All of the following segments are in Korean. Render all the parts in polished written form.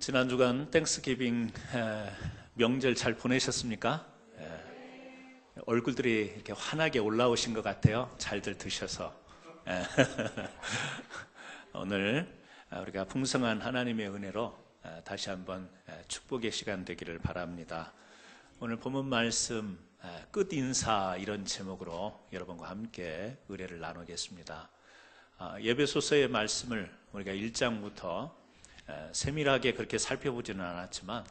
지난 주간 땡스기빙 명절 잘 보내셨습니까? 얼굴들이 이렇게 환하게 올라오신 것 같아요. 잘들 드셔서. 오늘 우리가 풍성한 하나님의 은혜로 다시 한번 축복의 시간 되기를 바랍니다. 오늘 본문 말씀 끝인사 이런 제목으로 여러분과 함께 의뢰를 나누겠습니다. 에베소서의 말씀을 우리가 1장부터 세밀하게 그렇게 살펴보지는 않았지만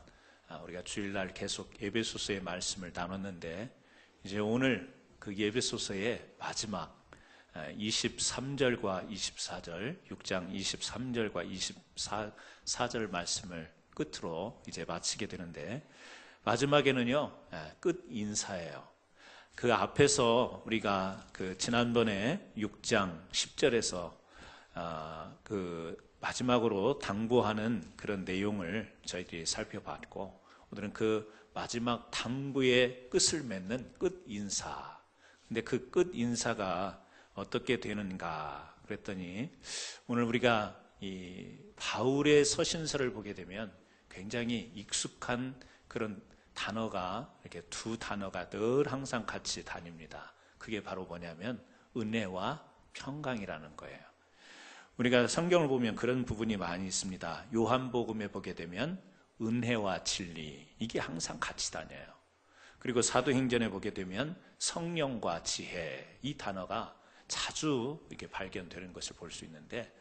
우리가 주일날 계속 에베소서의 말씀을 나눴는데, 이제 오늘 그 에베소서의 마지막 23절과 24절, 6장 23절과 24절 말씀을 끝으로 이제 마치게 되는데, 마지막에는요 끝 인사예요. 그 앞에서 우리가 그 지난번에 6장 10절에서 그 마지막으로 당부하는 그런 내용을 저희들이 살펴봤고, 오늘은 그 마지막 당부의 끝을 맺는 끝 인사. 근데 그 끝 인사가 어떻게 되는가 그랬더니, 오늘 우리가 이 바울의 서신서를 보게 되면 굉장히 익숙한 그런 단어가, 이렇게 두 단어가 늘 항상 같이 다닙니다. 그게 바로 뭐냐면 은혜와 평강이라는 거예요. 우리가 성경을 보면 그런 부분이 많이 있습니다. 요한복음에 보게 되면 은혜와 진리, 이게 항상 같이 다녀요. 그리고 사도행전에 보게 되면 성령과 지혜, 이 단어가 자주 이렇게 발견되는 것을 볼 수 있는데,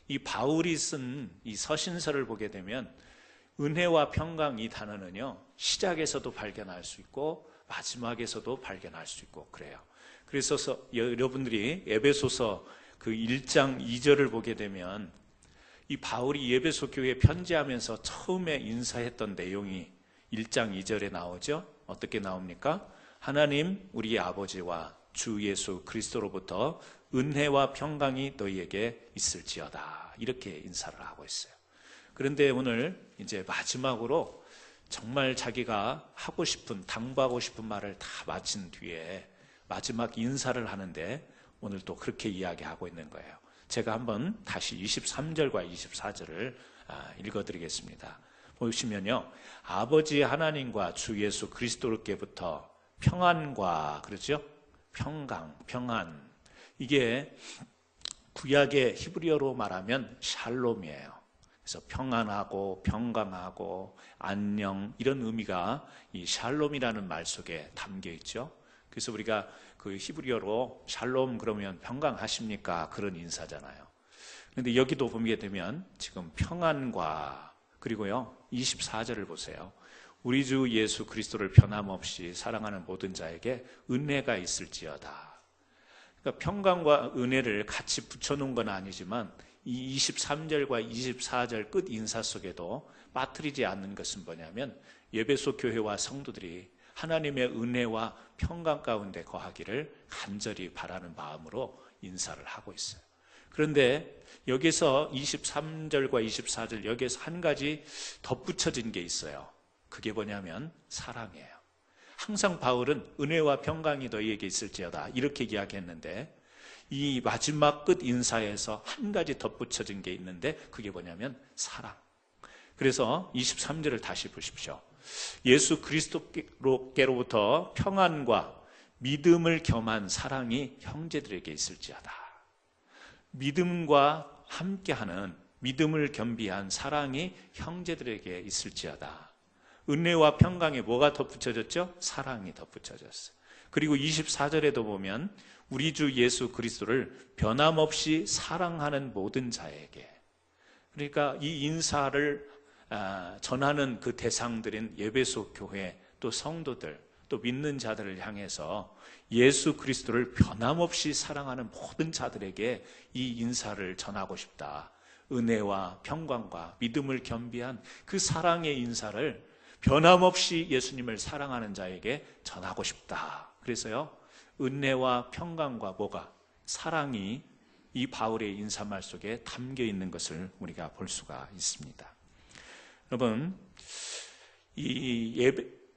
이 바울이 쓴 이 서신서를 보게 되면 은혜와 평강, 이 단어는요 시작에서도 발견할 수 있고 마지막에서도 발견할 수 있고 그래요. 그래서 여러분들이 에베소서 그 1장 2절을 보게 되면 이 바울이 에베소 교회에 편지하면서 처음에 인사했던 내용이 1장 2절에 나오죠. 어떻게 나옵니까? 하나님 우리의 아버지와 주 예수 그리스도로부터 은혜와 평강이 너희에게 있을지어다, 이렇게 인사를 하고 있어요. 그런데 오늘 이제 마지막으로 정말 자기가 하고 싶은, 당부하고 싶은 말을 다 마친 뒤에 마지막 인사를 하는데, 오늘 또 그렇게 이야기하고 있는 거예요. 제가 한번 다시 23절과 24절을 읽어드리겠습니다. 보시면요, 아버지 하나님과 주 예수 그리스도께부터 평안과, 그렇죠? 평강, 평안. 이게 구약의 히브리어로 말하면 샬롬이에요. 그래서 평안하고 평강하고 안녕, 이런 의미가 이 샬롬이라는 말 속에 담겨 있죠. 그래서 우리가 그 히브리어로 샬롬 그러면 평강하십니까? 그런 인사잖아요. 그런데 여기도 보게 되면 지금 평안과, 그리고요 24절을 보세요. 우리 주 예수 그리스도를 변함없이 사랑하는 모든 자에게 은혜가 있을지어다. 그러니까 평강과 은혜를 같이 붙여놓은 건 아니지만 이 23절과 24절 끝 인사 속에도 빠뜨리지 않는 것은 뭐냐면, 에베소 교회와 성도들이 하나님의 은혜와 평강 가운데 거하기를 간절히 바라는 마음으로 인사를 하고 있어요. 그런데 여기서 23절과 24절, 여기에서 한 가지 덧붙여진 게 있어요. 그게 뭐냐면 사랑이에요. 항상 바울은 은혜와 평강이 너희에게 있을지어다, 이렇게 이야기했는데, 이 마지막 끝 인사에서 한 가지 덧붙여진 게 있는데, 그게 뭐냐면 사랑. 그래서 23절을 다시 보십시오. 예수 그리스도께로부터 평안과 믿음을 겸한 사랑이 형제들에게 있을지어다. 믿음과 함께하는, 믿음을 겸비한 사랑이 형제들에게 있을지어다. 은혜와 평강에 뭐가 덧붙여졌죠? 사랑이 덧붙여졌어요. 그리고 24절에도 보면 우리 주 예수 그리스도를 변함없이 사랑하는 모든 자에게, 그러니까 이 인사를 전하는 그 대상들인 에베소 교회, 또 성도들, 또 믿는 자들을 향해서 예수 그리스도를 변함없이 사랑하는 모든 자들에게 이 인사를 전하고 싶다. 은혜와 평강과 믿음을 겸비한 그 사랑의 인사를 변함없이 예수님을 사랑하는 자에게 전하고 싶다. 그래서요, 은혜와 평강과 뭐가? 사랑이 이 바울의 인사말 속에 담겨 있는 것을 우리가 볼 수가 있습니다. 여러분, 이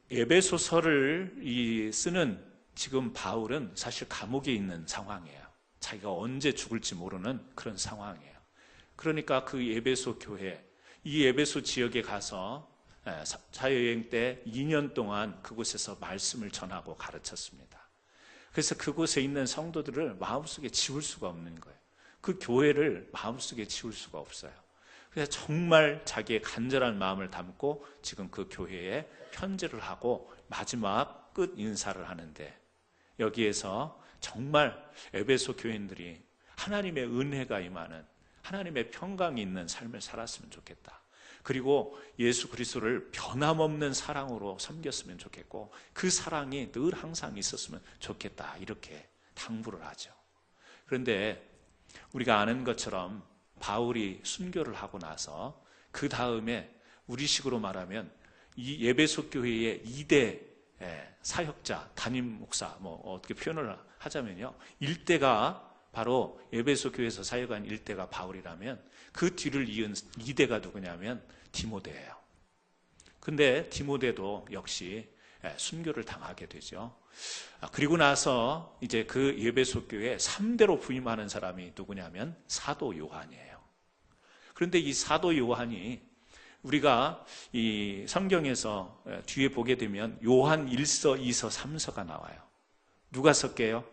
에베소서를 쓰는 지금 바울은 사실 감옥에 있는 상황이에요. 자기가 언제 죽을지 모르는 그런 상황이에요. 그러니까 그 에베소 교회, 이 에베소 지역에 가서 사여행 때 2년 동안 그곳에서 말씀을 전하고 가르쳤습니다. 그래서 그곳에 있는 성도들을 마음속에 지울 수가 없는 거예요. 그 교회를 마음속에 지울 수가 없어요. 그래서 정말 자기의 간절한 마음을 담고 지금 그 교회에 편지를 하고 마지막 끝 인사를 하는데, 여기에서 정말 에베소 교인들이 하나님의 은혜가 임하는, 하나님의 평강이 있는 삶을 살았으면 좋겠다. 그리고 예수 그리스도를 변함없는 사랑으로 섬겼으면 좋겠고, 그 사랑이 늘 항상 있었으면 좋겠다, 이렇게 당부를 하죠. 그런데 우리가 아는 것처럼 바울이 순교를 하고 나서 그 다음에 우리식으로 말하면 이 에베소 교회의 2대 사역자, 담임 목사, 어떻게 표현을 하자면요, 일대가 바로 에베소 교회에서 사역한 일대가 바울이라면 그 뒤를 이은 2대가 누구냐면 디모데예요. 근데 디모데도 역시 순교를 당하게 되죠. 그리고 나서 이제 그 에베소 교회 3대로 부임하는 사람이 누구냐면 사도 요한이에요. 그런데 이 사도 요한이 우리가 이 성경에서 뒤에 보게 되면 요한 1서, 2서, 3서가 나와요. 누가 썼게요?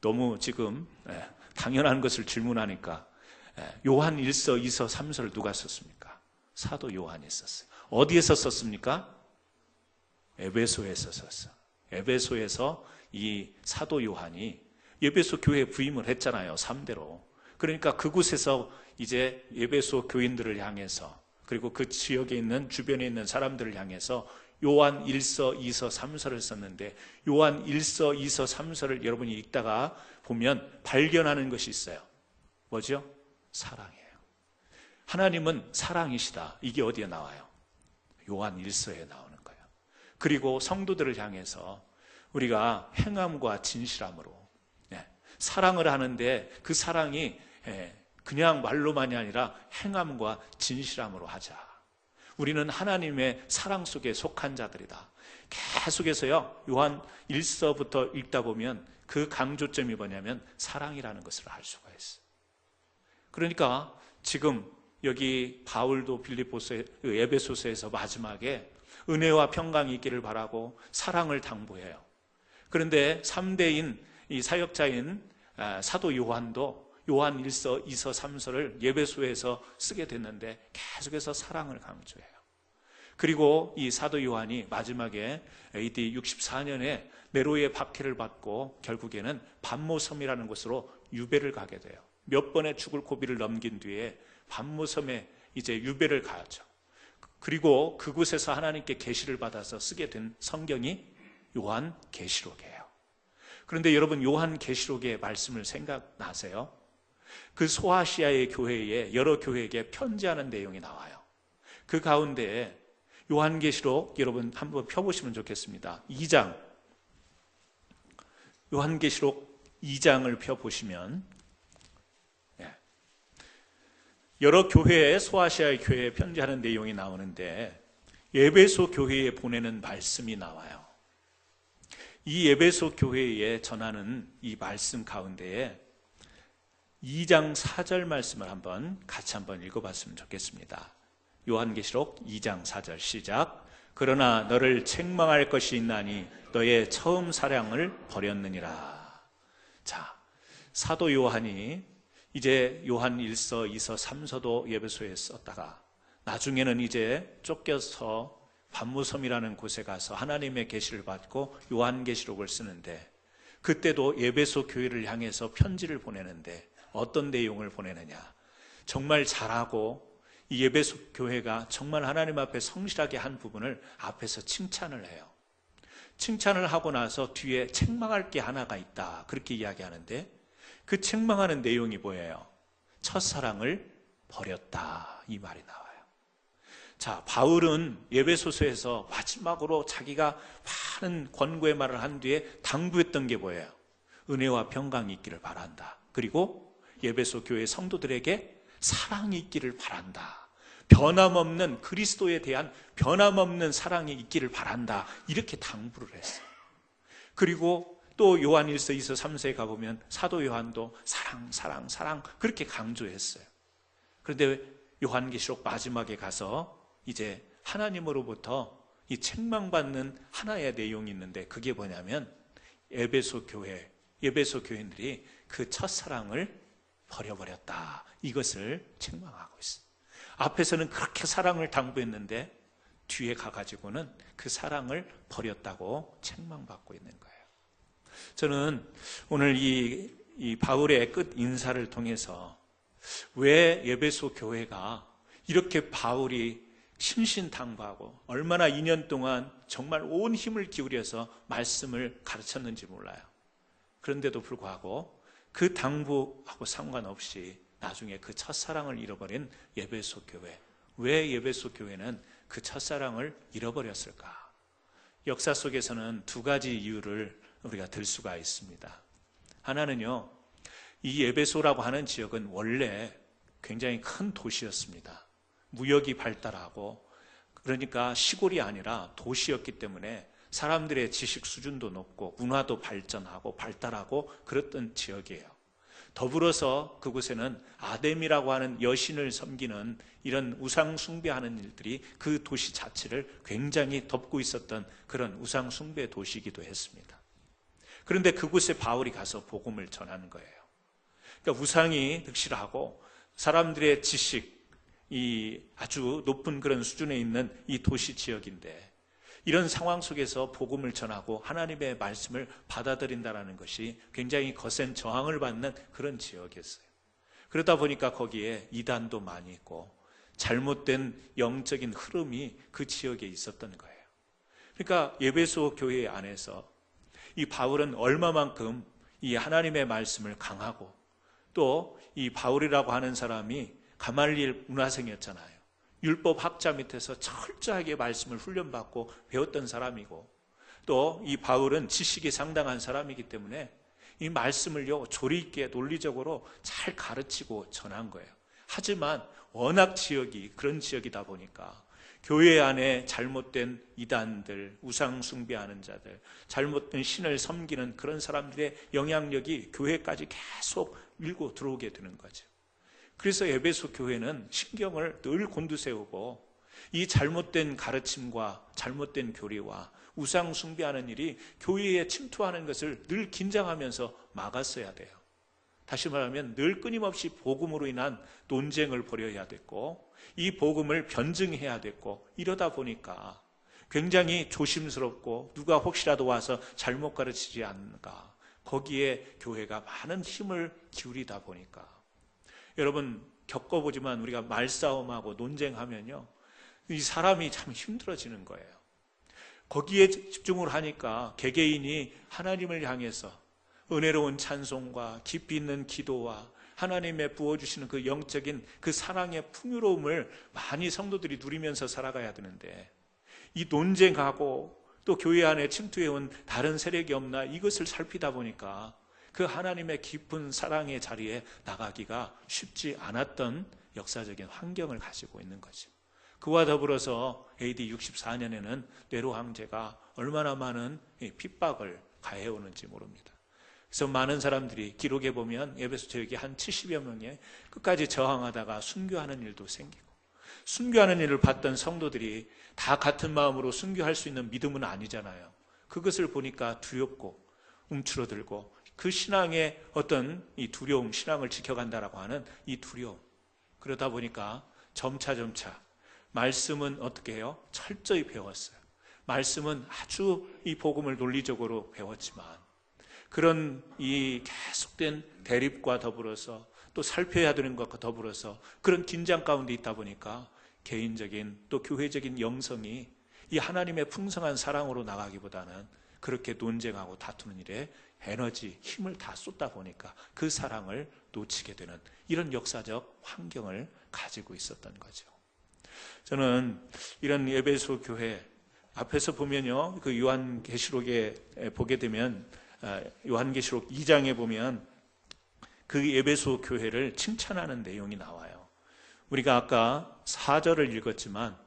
너무 지금 당연한 것을 질문하니까, 요한 1서, 2서, 3서를 누가 썼습니까? 사도 요한이 썼어요. 어디에서 썼습니까? 에베소에서 썼어요. 에베소에서 이 사도 요한이 에베소 교회에 부임을 했잖아요. 3대로. 그러니까 그곳에서 이제 에베소 교인들을 향해서, 그리고 그 지역에 있는, 주변에 있는 사람들을 향해서 요한 1서, 2서, 3서를 썼는데, 요한 1서, 2서, 3서를 여러분이 읽다가 보면 발견하는 것이 있어요. 뭐죠? 사랑이에요. 하나님은 사랑이시다. 이게 어디에 나와요? 요한 1서에 나오는 거예요. 그리고 성도들을 향해서 우리가 행함과 진실함으로 사랑을 하는데, 그 사랑이 그냥 말로만이 아니라 행함과 진실함으로 하자. 우리는 하나님의 사랑 속에 속한 자들이다. 계속해서요, 요한 1서부터 읽다 보면 그 강조점이 뭐냐면 사랑이라는 것을 알 수가 있어요. 그러니까 지금 여기 바울도 빌립보서, 에베소서에서 마지막에 은혜와 평강이 있기를 바라고 사랑을 당부해요. 그런데 3대인 이 사역자인 사도 요한도 요한 1서, 2서, 3서를 예배소에서 쓰게 됐는데 계속해서 사랑을 강조해요. 그리고 이 사도 요한이 마지막에 AD 64년에 네로의 박해를 받고 결국에는 반모섬이라는 곳으로 유배를 가게 돼요. 몇 번의 죽을 고비를 넘긴 뒤에 반모섬에 이제 유배를 가죠. 그리고 그곳에서 하나님께 계시를 받아서 쓰게 된 성경이 요한 계시록이에요. 그런데 여러분, 요한 계시록의 말씀을 생각나세요? 그 소아시아의 교회에, 여러 교회에게 편지하는 내용이 나와요. 그 가운데 요한계시록 여러분 한번 펴보시면 좋겠습니다. 2장, 요한계시록 2장을 펴보시면 여러 교회에, 소아시아의 교회에 편지하는 내용이 나오는데 에베소 교회에 보내는 말씀이 나와요. 이 에베소 교회에 전하는 이 말씀 가운데에 2장 4절 말씀을 같이 한번 읽어봤으면 좋겠습니다. 요한계시록 2장 4절 시작. 그러나 너를 책망할 것이 있나니 너의 처음 사랑을 버렸느니라. 자, 사도 요한이 이제 요한 1서, 2서, 3서도 에베소에 썼다가 나중에는 이제 쫓겨서 반모섬이라는 곳에 가서 하나님의 계시를 받고 요한계시록을 쓰는데, 그때도 에베소 교회를 향해서 편지를 보내는데 어떤 내용을 보내느냐, 정말 잘하고 이 에베소 교회가 정말 하나님 앞에 성실하게 한 부분을 앞에서 칭찬을 해요. 칭찬을 하고 나서 뒤에 책망할 게 하나가 있다, 그렇게 이야기하는데 그 책망하는 내용이 뭐예요? 첫사랑을 버렸다, 이 말이 나와요. 자, 바울은 에베소서에서 마지막으로 자기가 많은 권고의 말을 한 뒤에 당부했던 게 뭐예요? 은혜와 평강이 있기를 바란다. 그리고 에베소 교회 성도들에게 사랑이 있기를 바란다. 변함없는 그리스도에 대한 변함없는 사랑이 있기를 바란다. 이렇게 당부를 했어요. 그리고 또 요한 1서, 2서, 3서에 가보면 사도 요한도 사랑, 사랑, 사랑 그렇게 강조했어요. 그런데 요한계시록 마지막에 가서 이제 하나님으로부터 이 책망받는 하나의 내용이 있는데, 그게 뭐냐면 에베소 교인들이 그 첫사랑을 버려버렸다, 이것을 책망하고 있어요. 앞에서는 그렇게 사랑을 당부했는데 뒤에 가가지고는 그 사랑을 버렸다고 책망받고 있는 거예요. 저는 오늘 이 바울의 끝 인사를 통해서 왜 에베소 교회가 이렇게 바울이 신신당부하고 얼마나 2년 동안 정말 온 힘을 기울여서 말씀을 가르쳤는지 몰라요. 그런데도 불구하고 그 당부하고 상관없이 나중에 그 첫사랑을 잃어버린 에베소 교회, 왜 에베소 교회는 그 첫사랑을 잃어버렸을까? 역사 속에서는 두 가지 이유를 우리가 들 수가 있습니다. 하나는요, 이 에베소라고 하는 지역은 원래 굉장히 큰 도시였습니다. 무역이 발달하고, 그러니까 시골이 아니라 도시였기 때문에 사람들의 지식 수준도 높고 문화도 발전하고 발달하고 그랬던 지역이에요. 더불어서 그곳에는 아뎀이라고 하는 여신을 섬기는 이런 우상 숭배하는 일들이 그 도시 자체를 굉장히 덮고 있었던 그런 우상 숭배 도시이기도 했습니다. 그런데 그곳에 바울이 가서 복음을 전하는 거예요. 그러니까 우상이 득실하고 사람들의 지식이 아주 높은 그런 수준에 있는 이 도시 지역인데, 이런 상황 속에서 복음을 전하고 하나님의 말씀을 받아들인다는 것이 굉장히 거센 저항을 받는 그런 지역이었어요. 그러다 보니까 거기에 이단도 많이 있고 잘못된 영적인 흐름이 그 지역에 있었던 거예요. 그러니까 에베소 교회 안에서 이 바울은 얼마만큼 이 하나님의 말씀을 강하고, 또 이 바울이라고 하는 사람이 가말리엘 문화생이었잖아요. 율법 학자 밑에서 철저하게 말씀을 훈련받고 배웠던 사람이고, 또 이 바울은 지식이 상당한 사람이기 때문에 이 말씀을요 조리 있게 논리적으로 잘 가르치고 전한 거예요. 하지만 워낙 지역이 그런 지역이다 보니까 교회 안에 잘못된 이단들, 우상 숭배하는 자들, 잘못된 신을 섬기는 그런 사람들의 영향력이 교회까지 계속 밀고 들어오게 되는 거죠. 그래서 에베소 교회는 신경을 늘 곤두세우고 이 잘못된 가르침과 잘못된 교리와 우상 숭배하는 일이 교회에 침투하는 것을 늘 긴장하면서 막았어야 돼요. 다시 말하면 늘 끊임없이 복음으로 인한 논쟁을 벌여야 됐고, 이 복음을 변증해야 됐고, 이러다 보니까 굉장히 조심스럽고 누가 혹시라도 와서 잘못 가르치지 않는가, 거기에 교회가 많은 힘을 기울이다 보니까, 여러분 겪어보지만 우리가 말싸움하고 논쟁하면요 이 사람이 참 힘들어지는 거예요. 거기에 집중을 하니까 개개인이 하나님을 향해서 은혜로운 찬송과 깊이 있는 기도와 하나님의 부어주시는 그 영적인 그 사랑의 풍요로움을 많이 성도들이 누리면서 살아가야 되는데, 이 논쟁하고 또 교회 안에 침투해온 다른 세력이 없나 이것을 살피다 보니까 그 하나님의 깊은 사랑의 자리에 나가기가 쉽지 않았던 역사적인 환경을 가지고 있는 거죠. 그와 더불어서 AD 64년에는 네로 황제가 얼마나 많은 핍박을 가해오는지 모릅니다. 그래서 많은 사람들이 기록에 보면 에베소 지역에 한 70여 명이 끝까지 저항하다가 순교하는 일도 생기고, 순교하는 일을 봤던 성도들이 다 같은 마음으로 순교할 수 있는 믿음은 아니잖아요. 그것을 보니까 두렵고 움츠러들고, 그 신앙의 어떤 이 두려움, 신앙을 지켜간다라고 하는 이 두려움, 그러다 보니까 점차 말씀은 어떻게 해요? 철저히 배웠어요. 말씀은 아주 이 복음을 논리적으로 배웠지만, 그런 이 계속된 대립과 더불어서 또 살펴야 되는 것과 더불어서 그런 긴장 가운데 있다 보니까 개인적인 또 교회적인 영성이 이 하나님의 풍성한 사랑으로 나가기보다는 그렇게 논쟁하고 다투는 일에 에너지, 힘을 다 쏟다 보니까 그 사랑을 놓치게 되는 이런 역사적 환경을 가지고 있었던 거죠. 저는 이런 에베소 교회 앞에서 보면요, 그 요한계시록에 보게 되면, 요한계시록 2장에 보면 그 에베소 교회를 칭찬하는 내용이 나와요. 우리가 아까 4절을 읽었지만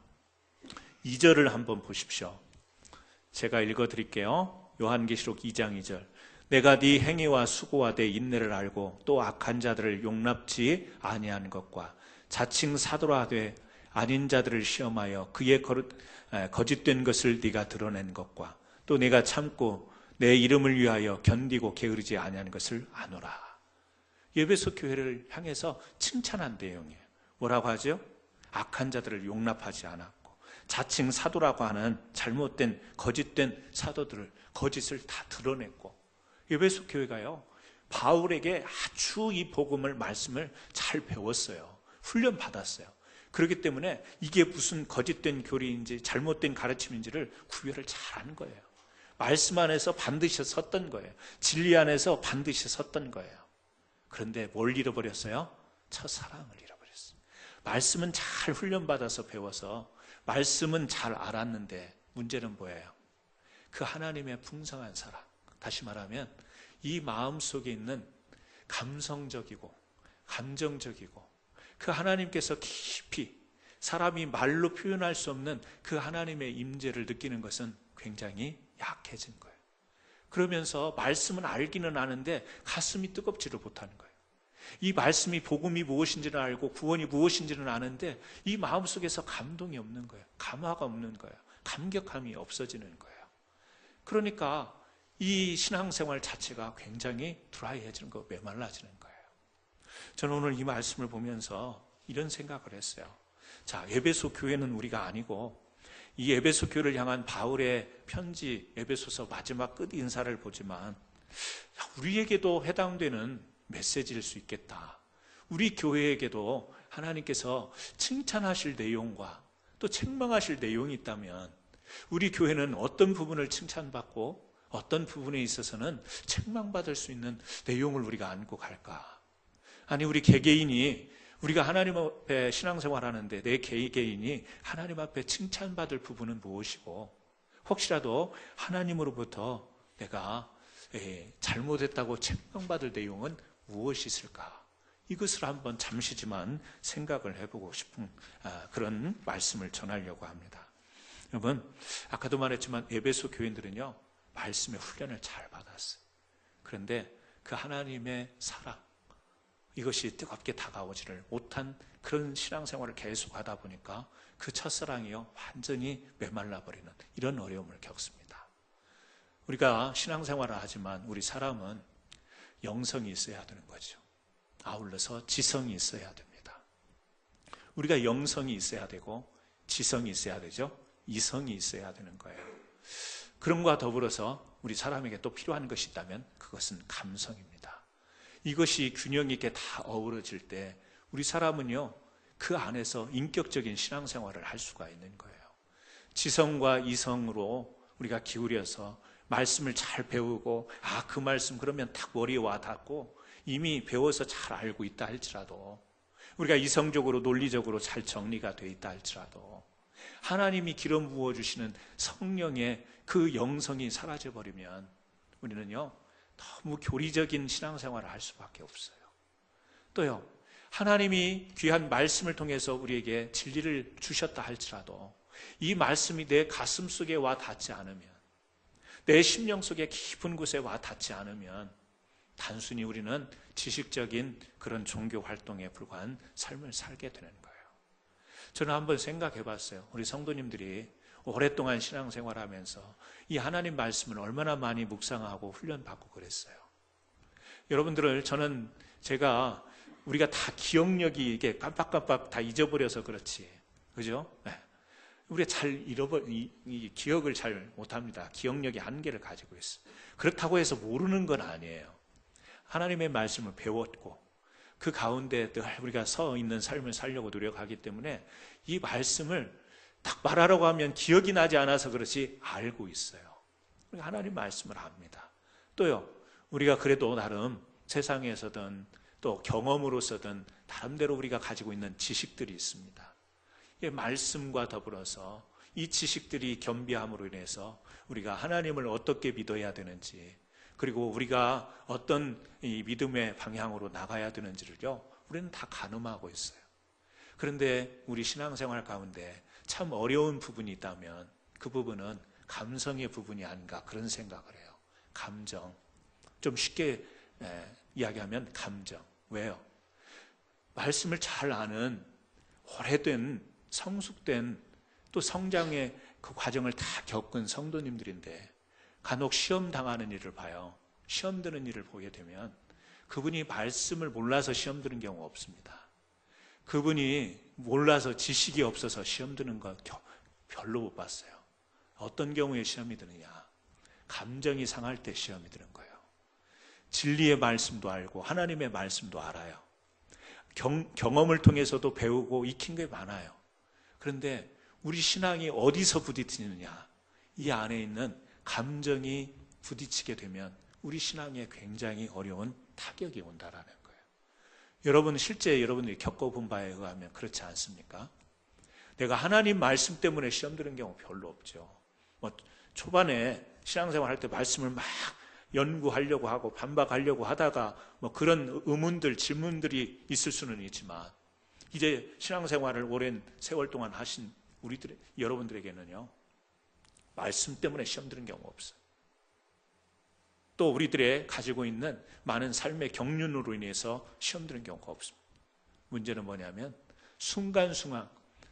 2절을 한번 보십시오. 제가 읽어드릴게요. 요한계시록 2장 2절. 내가 네 행위와 수고와 내 인내를 알고 또 악한 자들을 용납지 아니한 것과 자칭 사도라 하되 아닌 자들을 시험하여 그의 거짓된 것을 네가 드러낸 것과 또 내가 참고 내 이름을 위하여 견디고 게으르지 아니한 것을 아노라. 에베소 교회를 향해서 칭찬한 내용이에요. 뭐라고 하죠? 악한 자들을 용납하지 않았고 자칭 사도라고 하는 잘못된 거짓된 사도들을 거짓을 다 드러냈고, 에베소 교회가요 바울에게 아주 이 복음을 말씀을 잘 배웠어요. 훈련 받았어요. 그렇기 때문에 이게 무슨 거짓된 교리인지 잘못된 가르침인지를 구별을 잘하는 거예요. 말씀 안에서 반드시 섰던 거예요. 진리 안에서 반드시 섰던 거예요. 그런데 뭘 잃어버렸어요? 첫사랑을 잃어버렸어요. 말씀은 잘 훈련받아서 배워서 말씀은 잘 알았는데 문제는 뭐예요? 그 하나님의 풍성한 사랑, 다시 말하면 이 마음 속에 있는 감성적이고 감정적이고 그 하나님께서 깊이 사람이 말로 표현할 수 없는 그 하나님의 임재를 느끼는 것은 굉장히 약해진 거예요. 그러면서 말씀은 알기는 아는데 가슴이 뜨겁지를 못하는 거예요. 이 말씀이 복음이 무엇인지는 알고 구원이 무엇인지는 아는데 이 마음속에서 감동이 없는 거예요. 감화가 없는 거예요. 감격함이 없어지는 거예요. 그러니까 이 신앙생활 자체가 굉장히 드라이해지는 거, 메말라지는 거예요. 저는 오늘 이 말씀을 보면서 이런 생각을 했어요. 자, 에베소 교회는 우리가 아니고 이 에베소 교회를 향한 바울의 편지 에베소서 마지막 끝 인사를 보지만 우리에게도 해당되는 메시지일 수 있겠다. 우리 교회에게도 하나님께서 칭찬하실 내용과 또 책망하실 내용이 있다면 우리 교회는 어떤 부분을 칭찬받고 어떤 부분에 있어서는 책망받을 수 있는 내용을 우리가 안고 갈까? 아니 우리 개개인이 우리가 하나님 앞에 신앙생활하는데 내 개개인이 하나님 앞에 칭찬받을 부분은 무엇이고 혹시라도 하나님으로부터 내가 잘못했다고 책망받을 내용은 무엇이 있을까? 이것을 한번 잠시지만 생각을 해보고 싶은 그런 말씀을 전하려고 합니다. 여러분, 아까도 말했지만 에베소 교인들은요 말씀의 훈련을 잘 받았어요. 그런데 그 하나님의 사랑, 이것이 뜨겁게 다가오지를 못한 그런 신앙생활을 계속하다 보니까 그 첫사랑이요 완전히 메말라버리는 이런 어려움을 겪습니다. 우리가 신앙생활을 하지만 우리 사람은 영성이 있어야 되는 거죠. 아울러서 지성이 있어야 됩니다. 우리가 영성이 있어야 되고 지성이 있어야 되죠. 이성이 있어야 되는 거예요. 그런 것과 더불어서 우리 사람에게 또 필요한 것이 있다면 그것은 감성입니다. 이것이 균형 있게 다 어우러질 때 우리 사람은요 그 안에서 인격적인 신앙생활을 할 수가 있는 거예요. 지성과 이성으로 우리가 기울여서 말씀을 잘 배우고 그 말씀 그러면 딱 머리에 와 닿고 이미 배워서 잘 알고 있다 할지라도 우리가 이성적으로 논리적으로 잘 정리가 돼 있다 할지라도 하나님이 기름 부어주시는 성령의 그 영성이 사라져버리면 우리는요 너무 교리적인 신앙생활을 할 수밖에 없어요. 또요 하나님이 귀한 말씀을 통해서 우리에게 진리를 주셨다 할지라도 이 말씀이 내 가슴 속에 와 닿지 않으면 내 심령 속에 깊은 곳에 와 닿지 않으면 단순히 우리는 지식적인 그런 종교 활동에 불과한 삶을 살게 되는 거예요. 저는 한번 생각해 봤어요. 우리 성도님들이 오랫동안 신앙생활하면서 이 하나님 말씀을 얼마나 많이 묵상하고 훈련받고 그랬어요. 여러분들을 우리가 다 기억력이 이게 깜빡깜빡 다 잊어버려서 그렇지, 그죠? 네. 우리가 기억을 잘 못합니다. 기억력이 한계를 가지고 있어요. 그렇다고 해서 모르는 건 아니에요. 하나님의 말씀을 배웠고 그 가운데 늘 우리가 서 있는 삶을 살려고 노력하기 때문에 이 말씀을 딱 말하라고 하면 기억이 나지 않아서 그렇지 알고 있어요. 우리가 하나님 말씀을 압니다. 또요 우리가 그래도 나름 세상에서든 또 경험으로서든 나름대로 우리가 가지고 있는 지식들이 있습니다. 이 말씀과 더불어서 이 지식들이 겸비함으로 인해서 우리가 하나님을 어떻게 믿어야 되는지 그리고 우리가 어떤 이 믿음의 방향으로 나가야 되는지를요 우리는 다 가늠하고 있어요. 그런데 우리 신앙생활 가운데 참 어려운 부분이 있다면 그 부분은 감성의 부분이 아닌가 그런 생각을 해요. 감정. 좀 쉽게 이야기하면 감정. 왜요? 말씀을 잘 아는 오래된 성숙된 또 성장의 그 과정을 다 겪은 성도님들인데 간혹 시험 당하는 일을 봐요. 시험 드는 일을 보게 되면 그분이 말씀을 몰라서 시험 드는 경우 없습니다. 그분이 몰라서 지식이 없어서 시험 드는 거 별로 못 봤어요. 어떤 경우에 시험이 드느냐? 감정이 상할 때 시험이 드는 거예요. 진리의 말씀도 알고 하나님의 말씀도 알아요. 경험을 통해서도 배우고 익힌 게 많아요. 그런데 우리 신앙이 어디서 부딪히느냐? 이 안에 있는 감정이 부딪히게 되면 우리 신앙에 굉장히 어려운 타격이 온다라는 거예요. 여러분 실제 여러분들이 겪어본 바에 의하면 그렇지 않습니까? 내가 하나님 말씀 때문에 시험 드는 경우 별로 없죠. 초반에 신앙생활 할 때 말씀을 막 연구하려고 하고 반박하려고 하다가 그런 의문들, 질문들이 있을 수는 있지만 이제 신앙생활을 오랜 세월 동안 하신 여러분들에게는요, 말씀 때문에 시험 드는 경우 없어요. 또 우리들의 가지고 있는 많은 삶의 경륜으로 인해서 시험 드는 경우가 없습니다. 문제는 뭐냐면 순간순간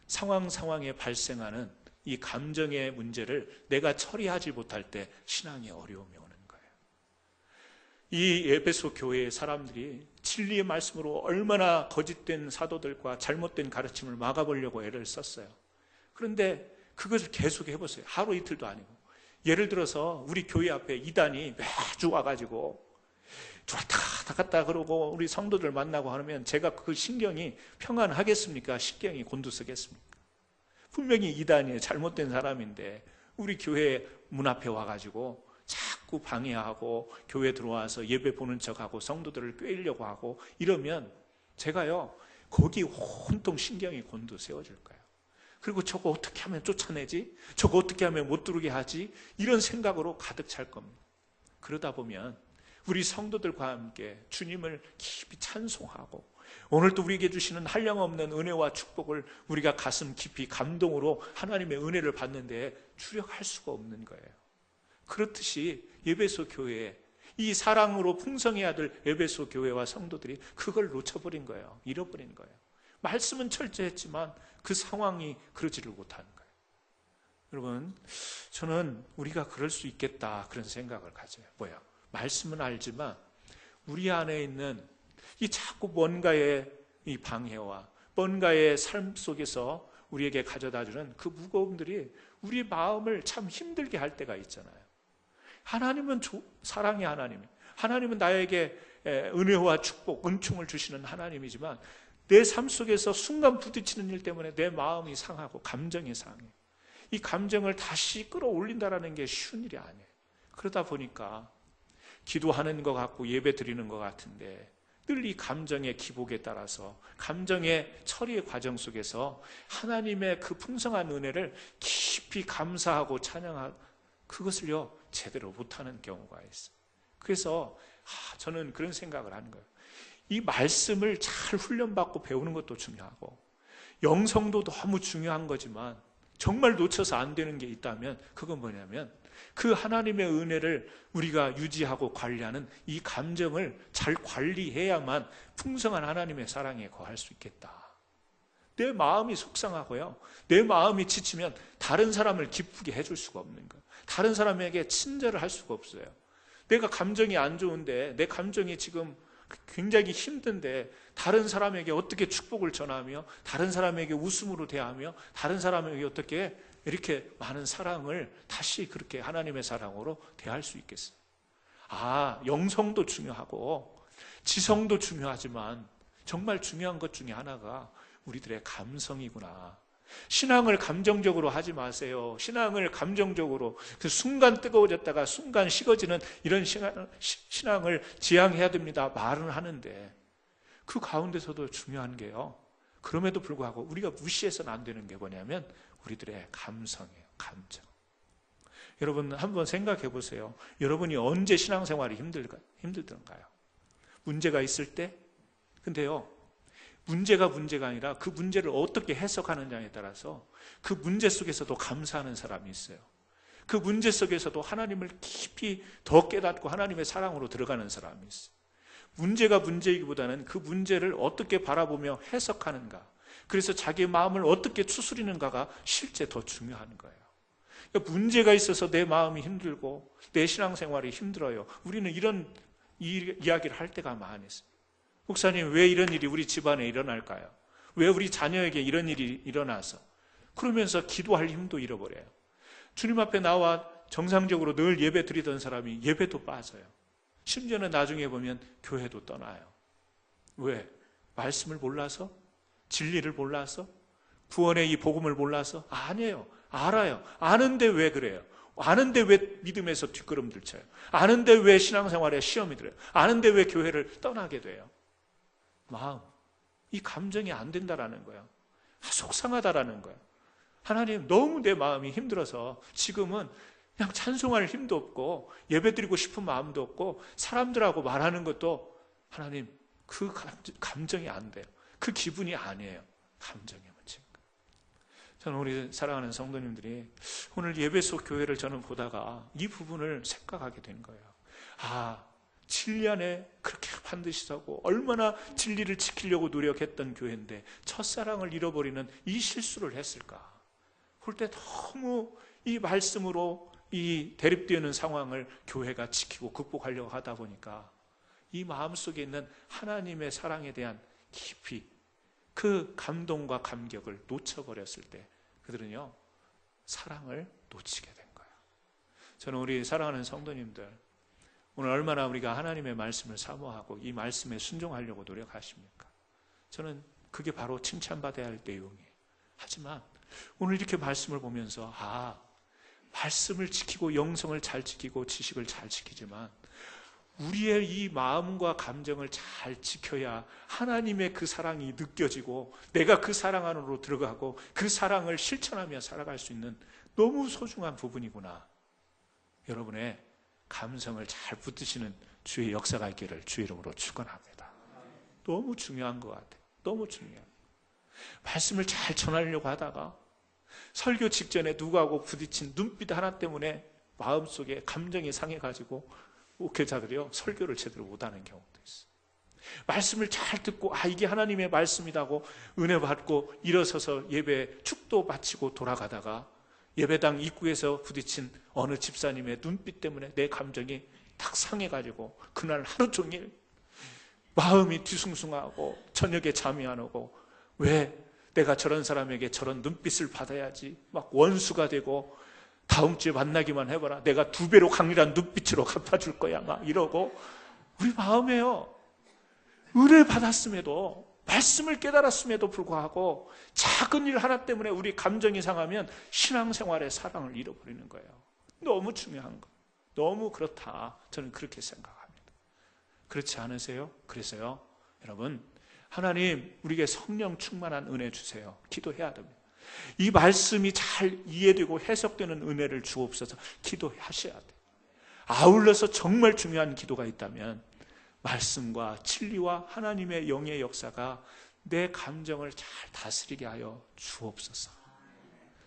상황에 발생하는 이 감정의 문제를 내가 처리하지 못할 때 신앙에 어려움이 오는 거예요. 이 에베소 교회의 사람들이 진리의 말씀으로 얼마나 거짓된 사도들과 잘못된 가르침을 막아보려고 애를 썼어요. 그런데 그것을 계속 해보세요. 하루 이틀도 아니고. 예를 들어서 우리 교회 앞에 이단이 매주 와가지고 왔다 갔다 그러고 우리 성도들 만나고 하면 제가 그 신경이 평안하겠습니까? 신경이 곤두서겠습니까? 분명히 이단이 잘못된 사람인데 우리 교회 문 앞에 와가지고 자꾸 방해하고 교회 들어와서 예배 보는 척하고 성도들을 꿰려고 하고 이러면 제가요 거기 온통 신경이 곤두세워질 거예요. 그리고 저거 어떻게 하면 쫓아내지? 저거 어떻게 하면 못 들어오게 하지? 이런 생각으로 가득 찰 겁니다. 그러다 보면 우리 성도들과 함께 주님을 깊이 찬송하고 오늘도 우리에게 주시는 한량없는 은혜와 축복을 우리가 가슴 깊이 감동으로 하나님의 은혜를 받는데 주력할 수가 없는 거예요. 그렇듯이 에베소 교회에 이 사랑으로 풍성해야 될 에베소 교회와 성도들이 그걸 놓쳐버린 거예요. 잃어버린 거예요. 말씀은 철저했지만 그 상황이 그러지를 못하는 거예요. 여러분, 저는 우리가 그럴 수 있겠다 그런 생각을 가져요. 뭐야? 말씀은 알지만 우리 안에 있는 이 자꾸 뭔가의 이 방해와 뭔가의 삶 속에서 우리에게 가져다주는 그 무거움들이 우리 마음을 참 힘들게 할 때가 있잖아요. 하나님은 사랑의 하나님, 하나님은 나에게 은혜와 축복, 은총을 주시는 하나님이지만 내 삶 속에서 순간 부딪히는 일 때문에 내 마음이 상하고 감정이 상해. 이 감정을 다시 끌어올린다는 게 쉬운 일이 아니에요. 그러다 보니까 기도하는 것 같고 예배 드리는 것 같은데 늘 이 감정의 기복에 따라서 감정의 처리의 과정 속에서 하나님의 그 풍성한 은혜를 깊이 감사하고 찬양하고 그것을요 제대로 못하는 경우가 있어요. 그래서 저는 그런 생각을 하는 거예요. 이 말씀을 잘 훈련받고 배우는 것도 중요하고 영성도 너무 중요한 거지만 정말 놓쳐서 안 되는 게 있다면 그건 뭐냐면 그 하나님의 은혜를 우리가 유지하고 관리하는 이 감정을 잘 관리해야만 풍성한 하나님의 사랑에 거할 수 있겠다. 내 마음이 속상하고요, 내 마음이 지치면 다른 사람을 기쁘게 해줄 수가 없는 거예요. 다른 사람에게 친절을 할 수가 없어요. 내가 감정이 안 좋은데 내 감정이 지금 굉장히 힘든데 다른 사람에게 어떻게 축복을 전하며 다른 사람에게 웃음으로 대하며 다른 사람에게 어떻게 이렇게 많은 사랑을 다시 그렇게 하나님의 사랑으로 대할 수 있겠어요? 영성도 중요하고 지성도 중요하지만 정말 중요한 것 중에 하나가 우리들의 감성이구나. 신앙을 감정적으로 하지 마세요. 신앙을 감정적으로 그 순간 뜨거워졌다가 순간 식어지는 이런 신앙을 지향해야 됩니다. 말은 하는데 그 가운데서도 중요한 게요, 그럼에도 불구하고 우리가 무시해서는 안 되는 게 뭐냐면 우리들의 감성이에요. 감정. 여러분 한번 생각해 보세요. 여러분이 언제 신앙생활이 힘들던가요? 문제가 있을 때? 근데요, 문제가 아니라 그 문제를 어떻게 해석하느냐에 따라서 그 문제 속에서도 감사하는 사람이 있어요. 그 문제 속에서도 하나님을 깊이 더 깨닫고 하나님의 사랑으로 들어가는 사람이 있어요. 문제가 문제이기보다는 그 문제를 어떻게 바라보며 해석하는가, 그래서 자기의 마음을 어떻게 추스리는가가 실제 더 중요한 거예요. 그러니까 문제가 있어서 내 마음이 힘들고 내 신앙생활이 힘들어요. 우리는 이런 이야기를 할 때가 많았어요. 목사님, 왜 이런 일이 우리 집안에 일어날까요? 왜 우리 자녀에게 이런 일이 일어나서? 그러면서 기도할 힘도 잃어버려요. 주님 앞에 나와 정상적으로 늘 예배 드리던 사람이 예배도 빠져요. 심지어는 나중에 보면 교회도 떠나요. 왜? 말씀을 몰라서? 진리를 몰라서? 구원의 이 복음을 몰라서? 아니에요. 알아요. 아는데 왜 그래요? 아는데 왜 믿음에서 뒷걸음질 쳐요? 아는데 왜 신앙생활에 시험이 들어요? 아는데 왜 교회를 떠나게 돼요? 마음, 이 감정이 안 된다라는 거예요. 속상하다라는 거예요. 하나님, 너무 내 마음이 힘들어서 지금은 그냥 찬송할 힘도 없고 예배드리고 싶은 마음도 없고 사람들하고 말하는 것도 하나님, 그 감정이 안 돼요. 그 기분이 아니에요. 감정의 문제입니다. 저는 우리 사랑하는 성도님들이 오늘 예배소 교회를 저는 보다가 이 부분을 생각하게 된 거예요. 아, 진리 안에 그렇게 반드시 서고 얼마나 진리를 지키려고 노력했던 교회인데 첫사랑을 잃어버리는 이 실수를 했을까? 볼 때 너무 이 말씀으로 이 대립되는 상황을 교회가 지키고 극복하려고 하다 보니까 이 마음속에 있는 하나님의 사랑에 대한 깊이 그 감동과 감격을 놓쳐버렸을 때 그들은요 사랑을 놓치게 된 거예요. 저는 우리 사랑하는 성도님들 오늘 얼마나 우리가 하나님의 말씀을 사모하고 이 말씀에 순종하려고 노력하십니까? 저는 그게 바로 칭찬받아야 할 내용이에요. 하지만 오늘 이렇게 말씀을 보면서 말씀을 지키고 영성을 잘 지키고 지식을 잘 지키지만 우리의 이 마음과 감정을 잘 지켜야 하나님의 그 사랑이 느껴지고 내가 그 사랑 안으로 들어가고 그 사랑을 실천하며 살아갈 수 있는 너무 소중한 부분이구나. 여러분의 감성을 잘 붙드시는 주의 역사가 있기를 주의 이름으로 축원합니다. 너무 중요한 것 같아요. 너무 중요해요. 말씀을 잘 전하려고 하다가 설교 직전에 누구하고 부딪힌 눈빛 하나 때문에 마음속에 감정이 상해가지고 목회자들이요 설교를 제대로 못하는 경우도 있어요. 말씀을 잘 듣고 이게 하나님의 말씀이라고 은혜 받고 일어서서 예배 축도 바치고 돌아가다가 예배당 입구에서 부딪힌 어느 집사님의 눈빛 때문에 내 감정이 딱 상해가지고 그날 하루 종일 마음이 뒤숭숭하고 저녁에 잠이 안 오고 왜 내가 저런 사람에게 저런 눈빛을 받아야지 막 원수가 되고 다음 주에 만나기만 해봐라 내가 2배로 강렬한 눈빛으로 갚아줄 거야 막 이러고 우리 마음에요 은혜 받았음에도 말씀을 깨달았음에도 불구하고 작은 일 하나 때문에 우리 감정이 상하면 신앙생활의 사랑을 잃어버리는 거예요. 너무 중요한 거 너무 그렇다 저는 그렇게 생각합니다. 그렇지 않으세요? 그래서요 여러분 하나님 우리에게 성령 충만한 은혜 주세요. 기도해야 됩니다. 이 말씀이 잘 이해되고 해석되는 은혜를 주옵소서 기도하셔야 돼요. 아울러서 정말 중요한 기도가 있다면 말씀과 진리와 하나님의 영의 역사가 내 감정을 잘 다스리게 하여 주옵소서.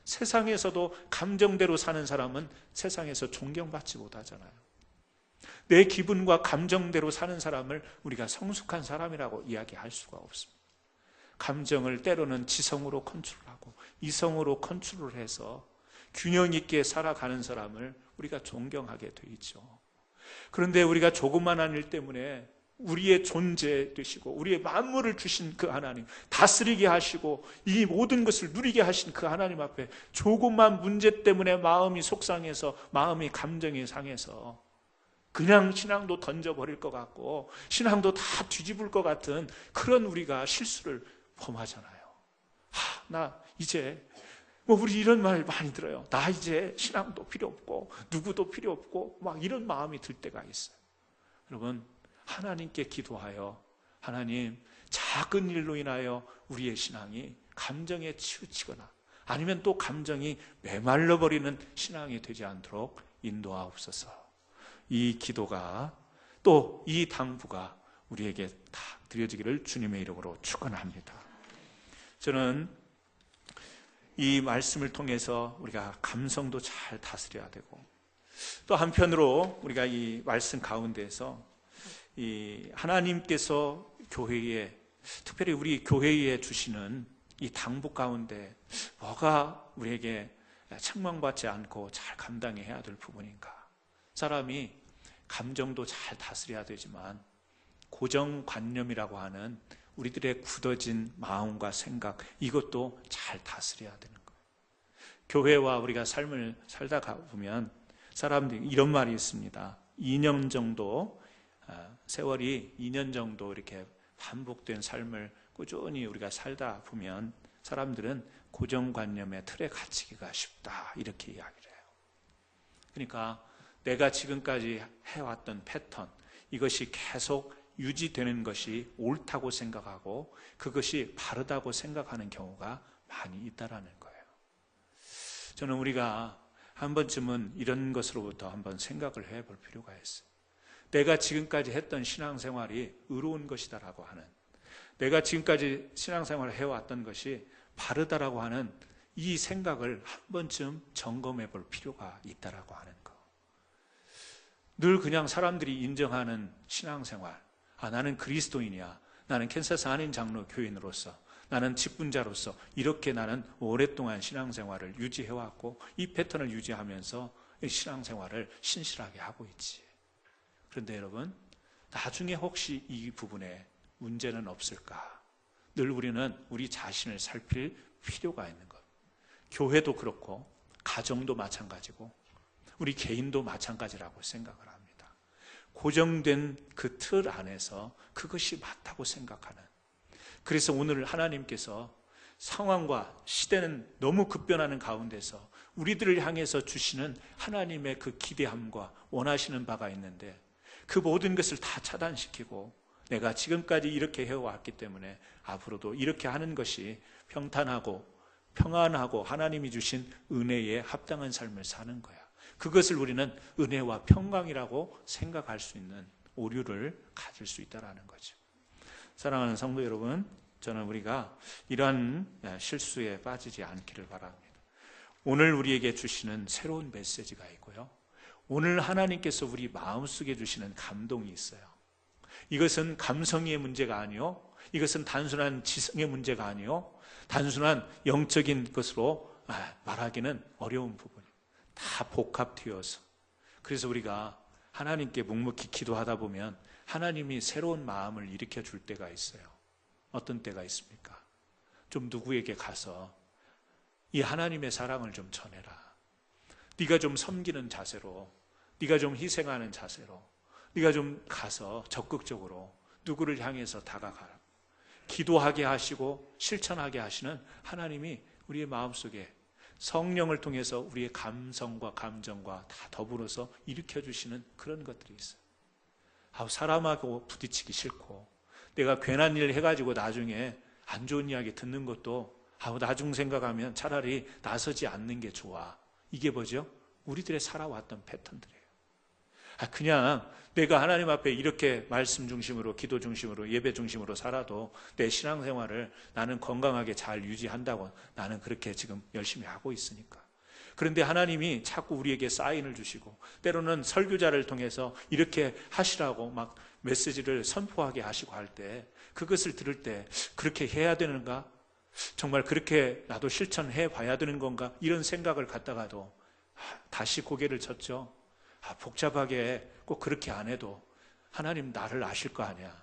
세상에서도 감정대로 사는 사람은 세상에서 존경받지 못하잖아요. 내 기분과 감정대로 사는 사람을 우리가 성숙한 사람이라고 이야기할 수가 없습니다. 감정을 때로는 지성으로 컨트롤하고 이성으로 컨트롤해서 균형 있게 살아가는 사람을 우리가 존경하게 돼 있죠. 그런데 우리가 조그만한 일 때문에 우리의 존재 되시고 우리의 만물을 주신 그 하나님, 다스리게 하시고 이 모든 것을 누리게 하신 그 하나님 앞에 조그만 문제 때문에 마음이 속상해서 마음이 감정이 상해서 그냥 신앙도 던져버릴 것 같고 신앙도 다 뒤집을 것 같은 그런 우리가 실수를 범하잖아요. 나 이제 우리 이런 말 많이 들어요. 나 이제 신앙도 필요 없고 누구도 필요 없고 막 이런 마음이 들 때가 있어요. 여러분 하나님께 기도하여 하나님 작은 일로 인하여 우리의 신앙이 감정에 치우치거나 아니면 또 감정이 메말라 버리는 신앙이 되지 않도록 인도하옵소서. 이 기도가 또 이 당부가 우리에게 다 드려지기를 주님의 이름으로 축원합니다. 저는 이 말씀을 통해서 우리가 감성도 잘 다스려야 되고 또 한편으로 우리가 이 말씀 가운데에서 이 하나님께서 교회에 특별히 우리 교회에 주시는 이 당부 가운데 뭐가 우리에게 책망받지 않고 잘 감당해야 될 부분인가? 사람이 감정도 잘 다스려야 되지만 고정관념이라고 하는 우리들의 굳어진 마음과 생각, 이것도 잘 다스려야 되는 거예요. 교회와 우리가 삶을 살다 보면 사람들이 이런 말이 있습니다. 2년 정도, 세월이 2년 정도 이렇게 반복된 삶을 꾸준히 우리가 살다 보면 사람들은 고정관념의 틀에 갇히기가 쉽다, 이렇게 이야기를 해요. 그러니까 내가 지금까지 해왔던 패턴, 이것이 계속 유지되는 것이 옳다고 생각하고 그것이 바르다고 생각하는 경우가 많이 있다라는 거예요. 저는 우리가 한 번쯤은 이런 것으로부터 한번 생각을 해볼 필요가 있어요. 내가 지금까지 했던 신앙생활이 의로운 것이다라고 하는, 내가 지금까지 신앙생활을 해왔던 것이 바르다라고 하는 이 생각을 한 번쯤 점검해 볼 필요가 있다라고 하는 거. 늘 그냥 사람들이 인정하는 신앙생활, 나는 그리스도인이야, 나는 캔사스 한인 장로 교인으로서, 나는 직분자로서 이렇게 나는 오랫동안 신앙생활을 유지해왔고 이 패턴을 유지하면서 신앙생활을 신실하게 하고 있지. 그런데 여러분, 나중에 혹시 이 부분에 문제는 없을까? 늘 우리는 우리 자신을 살필 필요가 있는 것. 교회도 그렇고 가정도 마찬가지고 우리 개인도 마찬가지라고 생각을 합니다. 고정된 그 틀 안에서 그것이 맞다고 생각하는. 그래서 오늘 하나님께서 상황과 시대는 너무 급변하는 가운데서 우리들을 향해서 주시는 하나님의 그 기대함과 원하시는 바가 있는데 그 모든 것을 다 차단시키고 내가 지금까지 이렇게 해왔기 때문에 앞으로도 이렇게 하는 것이 평탄하고 평안하고 하나님이 주신 은혜에 합당한 삶을 사는 거야. 그것을 우리는 은혜와 평강이라고 생각할 수 있는 오류를 가질 수 있다는 거죠. 사랑하는 성도 여러분, 저는 우리가 이러한 실수에 빠지지 않기를 바랍니다. 오늘 우리에게 주시는 새로운 메시지가 있고요, 오늘 하나님께서 우리 마음속에 주시는 감동이 있어요. 이것은 감성의 문제가 아니요, 이것은 단순한 지성의 문제가 아니요, 단순한 영적인 것으로 말하기는 어려운 부분, 다 복합되어서. 그래서 우리가 하나님께 묵묵히 기도하다 보면 하나님이 새로운 마음을 일으켜 줄 때가 있어요. 어떤 때가 있습니까? 좀 누구에게 가서 이 하나님의 사랑을 좀 전해라. 네가 좀 섬기는 자세로, 네가 좀 희생하는 자세로, 네가 좀 가서 적극적으로 누구를 향해서 다가가라. 기도하게 하시고 실천하게 하시는 하나님이 우리의 마음속에 성령을 통해서 우리의 감성과 감정과 다 더불어서 일으켜주시는 그런 것들이 있어요. 사람하고 부딪히기 싫고 내가 괜한 일 해가지고 나중에 안 좋은 이야기 듣는 것도 나중 생각하면 차라리 나서지 않는 게 좋아. 이게 뭐죠? 우리들의 살아왔던 패턴들이에요. 그냥 내가 하나님 앞에 이렇게 말씀 중심으로, 기도 중심으로, 예배 중심으로 살아도 내 신앙생활을 나는 건강하게 잘 유지한다고 나는 그렇게 지금 열심히 하고 있으니까. 그런데 하나님이 자꾸 우리에게 사인을 주시고 때로는 설교자를 통해서 이렇게 하시라고 막 메시지를 선포하게 하시고 할 때 그것을 들을 때 그렇게 해야 되는가? 정말 그렇게 나도 실천해 봐야 되는 건가? 이런 생각을 갖다가도 다시 고개를 젓죠. 복잡하게 꼭 그렇게 안 해도 하나님 나를 아실 거 아니야.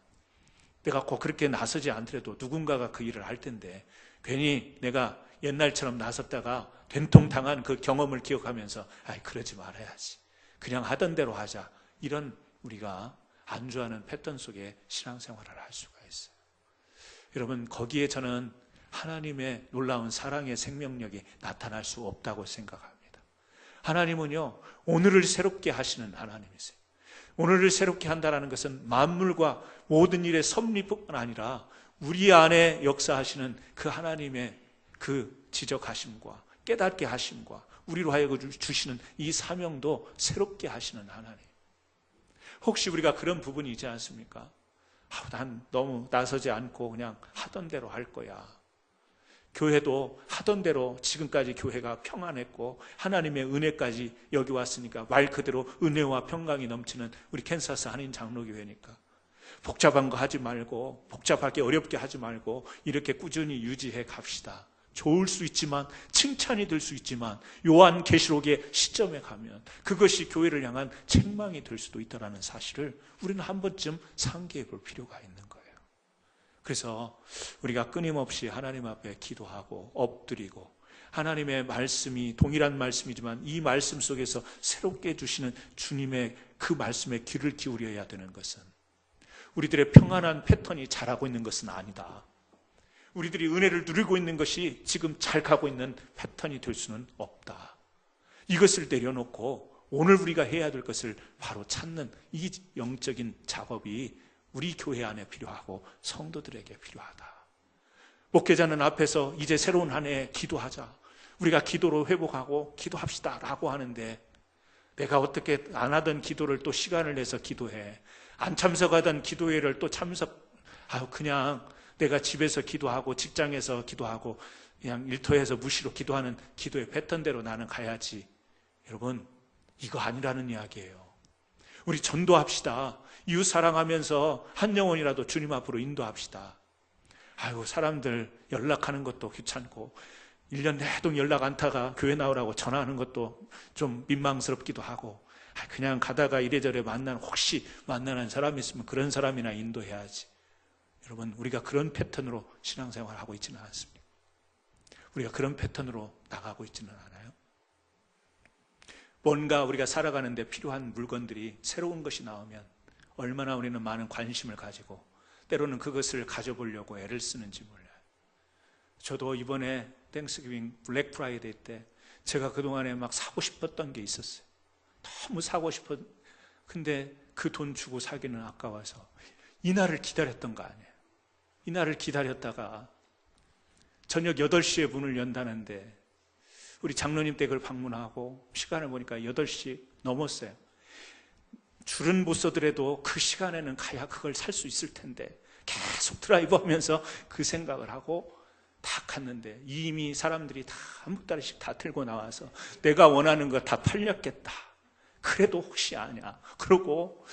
내가 꼭 그렇게 나서지 않더라도 누군가가 그 일을 할 텐데 괜히 내가 옛날처럼 나섰다가 된통당한 그 경험을 기억하면서 그러지 말아야지. 그냥 하던 대로 하자. 이런 우리가 안주하는 패턴 속에 신앙생활을 할 수가 있어요. 여러분, 거기에 저는 하나님의 놀라운 사랑의 생명력이 나타날 수 없다고 생각합니다. 하나님은요, 오늘을 새롭게 하시는 하나님이세요. 오늘을 새롭게 한다는 것은 만물과 모든 일의 섭리뿐만 아니라 우리 안에 역사하시는 그 하나님의 그 지적하심과 깨닫게 하심과 우리로 하여금 주시는 이 사명도 새롭게 하시는 하나님. 혹시 우리가 그런 부분이 있지 않습니까? 난 너무 나서지 않고 그냥 하던 대로 할 거야. 교회도 하던 대로 지금까지 교회가 평안했고 하나님의 은혜까지 여기 왔으니까 말 그대로 은혜와 평강이 넘치는 우리 캔사스 한인 장로교회니까 복잡한 거 하지 말고, 복잡하게 어렵게 하지 말고 이렇게 꾸준히 유지해 갑시다. 좋을 수 있지만, 칭찬이 될 수 있지만, 요한계시록의 시점에 가면 그것이 교회를 향한 책망이 될 수도 있다는 사실을 우리는 한 번쯤 상기해 볼 필요가 있는 거예요. 그래서 우리가 끊임없이 하나님 앞에 기도하고 엎드리고, 하나님의 말씀이 동일한 말씀이지만 이 말씀 속에서 새롭게 주시는 주님의 그 말씀에 귀를 기울여야 되는 것은, 우리들의 평안한 패턴이 잘하고 있는 것은 아니다. 우리들이 은혜를 누리고 있는 것이 지금 잘 가고 있는 패턴이 될 수는 없다. 이것을 내려놓고 오늘 우리가 해야 될 것을 바로 찾는 이 영적인 작업이 우리 교회 안에 필요하고 성도들에게 필요하다. 목회자는 앞에서 이제 새로운 한 해 기도하자, 우리가 기도로 회복하고 기도합시다 라고 하는데, 내가 어떻게 안 하던 기도를 또 시간을 내서 기도해, 안 참석하던 기도회를 또 그냥 내가 집에서 기도하고 직장에서 기도하고 그냥 일터에서 무시로 기도하는 기도의 패턴대로 나는 가야지. 여러분, 이거 아니라는 이야기예요. 우리 전도합시다. 이웃 사랑하면서 한 영혼이라도 주님 앞으로 인도합시다. 사람들 연락하는 것도 귀찮고 1년 내동 연락 안 타가 교회 나오라고 전화하는 것도 좀 민망스럽기도 하고, 그냥 가다가 이래저래 혹시 만나는 사람이 있으면 그런 사람이나 인도해야지. 여러분, 우리가 그런 패턴으로 신앙생활을 하고 있지는 않습니다. 우리가 그런 패턴으로 나가고 있지는 않아요. 뭔가 우리가 살아가는데 필요한 물건들이 새로운 것이 나오면 얼마나 우리는 많은 관심을 가지고 때로는 그것을 가져보려고 애를 쓰는지 몰라요. 저도 이번에 땡스기빙 블랙 프라이데이 때 제가 그동안에 막 사고 싶었던 게 있었어요. 너무 사고 근데 그 돈 주고 사기는 아까워서 이날을 기다렸던 거 아니에요. 이날을 기다렸다가 저녁 8시에 문을 연다는데 우리 장로님 댁을 방문하고 시간을 보니까 8시 넘었어요. 줄은 못 서더라도 그 시간에는 가야 그걸 살 수 있을 텐데 계속 드라이브 하면서 그 생각을 하고 다 갔는데 이미 사람들이 다 한 보따리씩 다 들고 나와서 내가 원하는 거 다 팔렸겠다. 그래도 혹시 아냐. 그러고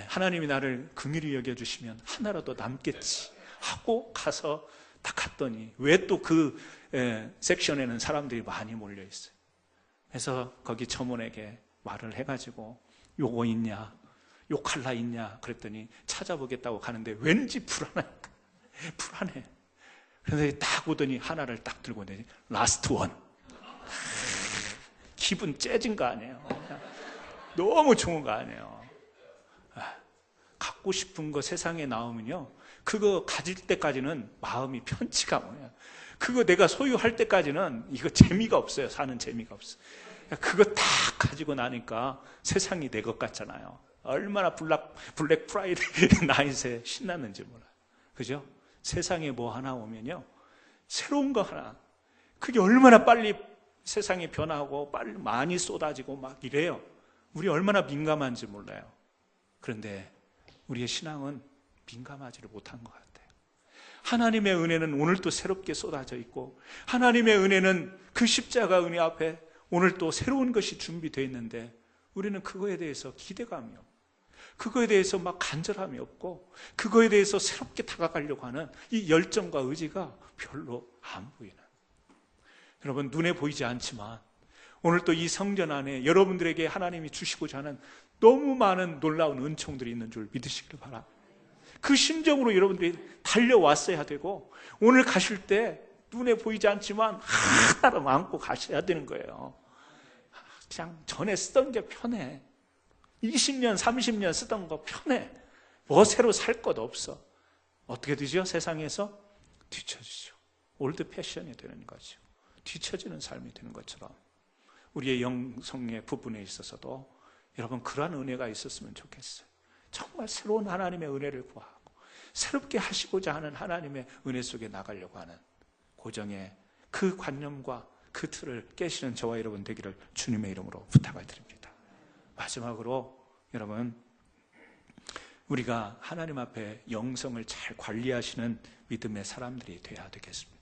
하나님이 나를 긍휼히 여겨주시면 하나라도 남겠지 하고 가서 딱 갔더니 왜 또 그 섹션에는 사람들이 많이 몰려있어요. 그래서 거기 점원에게 말을 해가지고 요거 있냐, 요 칼라 있냐 그랬더니 찾아보겠다고 가는데 왠지 불안해. 그래서 딱 오더니 하나를 딱 들고 내니 라스트 원. 기분 째진 거 아니에요. 너무 좋은 거 아니에요. 갖고 싶은 거 세상에 나오면요, 그거 가질 때까지는 마음이 편치가 않아요. 그거 내가 소유할 때까지는 이거 재미가 없어요. 사는 재미가 없어요. 그거 딱 가지고 나니까 세상이 내 것 같잖아요. 얼마나 블랙 프라이데이 나잇에 신났는지 몰라요. 그죠? 세상에 뭐 하나 오면요, 새로운 거 하나, 그게 얼마나 빨리 세상이 변하고 빨리 많이 쏟아지고 막 이래요. 우리 얼마나 민감한지 몰라요. 그런데 우리의 신앙은 민감하지를 못한 것 같아요. 하나님의 은혜는 오늘 또 새롭게 쏟아져 있고, 하나님의 은혜는 그 십자가 은혜 앞에 오늘 또 새로운 것이 준비되어 있는데 우리는 그거에 대해서 기대감이 없고, 그거에 대해서 막 간절함이 없고, 그거에 대해서 새롭게 다가가려고 하는 이 열정과 의지가 별로 안 보이는, 여러분 눈에 보이지 않지만 오늘 또 이 성전 안에 여러분들에게 하나님이 주시고자 하는 너무 많은 놀라운 은총들이 있는 줄 믿으시길 바랍니다. 그 심정으로 여러분들이 달려왔어야 되고, 오늘 가실 때 눈에 보이지 않지만 하나로 안고 가셔야 되는 거예요. 그냥 전에 쓰던 게 편해. 20년, 30년 쓰던 거 편해. 뭐 새로 살 것 없어. 어떻게 되죠? 세상에서 뒤처지죠. 올드 패션이 되는 거죠. 뒤처지는 삶이 되는 것처럼 우리의 영성의 부분에 있어서도 여러분 그러한 은혜가 있었으면 좋겠어요. 정말 새로운 하나님의 은혜를 구하고 새롭게 하시고자 하는 하나님의 은혜 속에 나가려고 하는 고정의 그 관념과 그 틀을 깨시는 저와 여러분 되기를 주님의 이름으로 부탁을 드립니다. 마지막으로 여러분, 우리가 하나님 앞에 영성을 잘 관리하시는 믿음의 사람들이 되어야 되겠습니다.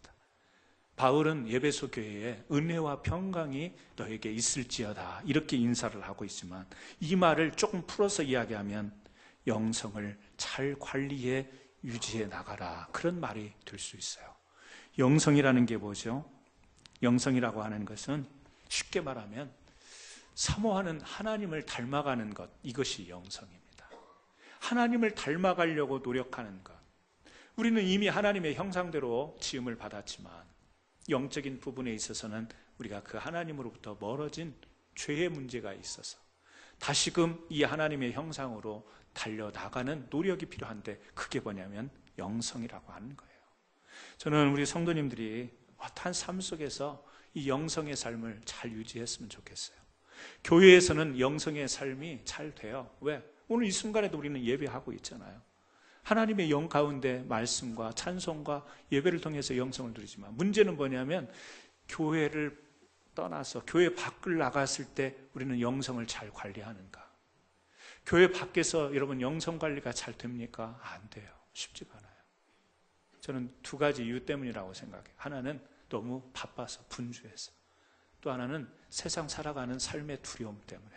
바울은 에베소 교회에 은혜와 평강이 너에게 있을지어다 이렇게 인사를 하고 있지만, 이 말을 조금 풀어서 이야기하면 영성을 잘 관리해 유지해 나가라. 그런 말이 될 수 있어요. 영성이라는 게 뭐죠? 영성이라고 하는 것은 쉽게 말하면 사모하는 하나님을 닮아가는 것, 이것이 영성입니다. 하나님을 닮아가려고 노력하는 것. 우리는 이미 하나님의 형상대로 지음을 받았지만 영적인 부분에 있어서는 우리가 그 하나님으로부터 멀어진 죄의 문제가 있어서 다시금 이 하나님의 형상으로 달려나가는 노력이 필요한데, 그게 뭐냐면 영성이라고 하는 거예요. 저는 우리 성도님들이 어떠한 삶 속에서 이 영성의 삶을 잘 유지했으면 좋겠어요. 교회에서는 영성의 삶이 잘 돼요. 왜? 오늘 이 순간에도 우리는 예배하고 있잖아요. 하나님의 영 가운데 말씀과 찬송과 예배를 통해서 영성을 누리지만, 문제는 뭐냐면 교회를 떠나서 교회 밖을 나갔을 때 우리는 영성을 잘 관리하는가? 교회 밖에서 여러분 영성 관리가 잘 됩니까? 안 돼요. 쉽지가 않아요. 저는 두 가지 이유 때문이라고 생각해요. 하나는 너무 바빠서, 분주해서. 또 하나는 세상 살아가는 삶의 두려움 때문에.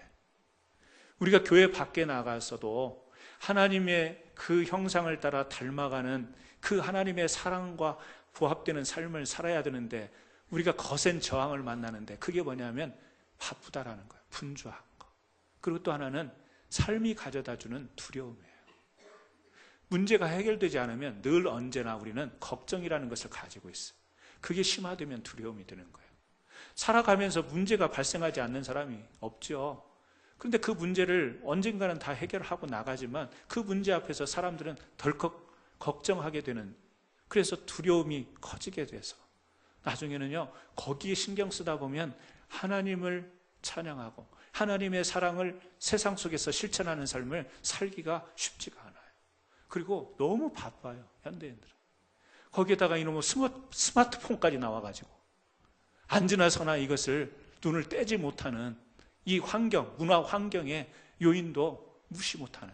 우리가 교회 밖에 나가서도 하나님의 그 형상을 따라 닮아가는 그 하나님의 사랑과 부합되는 삶을 살아야 되는데, 우리가 거센 저항을 만나는데, 그게 뭐냐면 바쁘다라는 거예요. 분주한 거. 그리고 또 하나는 삶이 가져다주는 두려움이에요. 문제가 해결되지 않으면 늘 언제나 우리는 걱정이라는 것을 가지고 있어요. 그게 심화되면 두려움이 드는 거예요. 살아가면서 문제가 발생하지 않는 사람이 없죠. 그런데 그 문제를 언젠가는 다 해결하고 나가지만 그 문제 앞에서 사람들은 덜컥 걱정하게 되는, 그래서 두려움이 커지게 돼서 나중에는요, 거기에 신경 쓰다 보면 하나님을 찬양하고 하나님의 사랑을 세상 속에서 실천하는 삶을 살기가 쉽지가 않아요. 그리고 너무 바빠요, 현대인들은. 거기에다가 이놈의 스마트폰까지 나와가지고 앉으나 서나 이것을 눈을 떼지 못하는 이 환경, 문화 환경의 요인도 무시 못하는,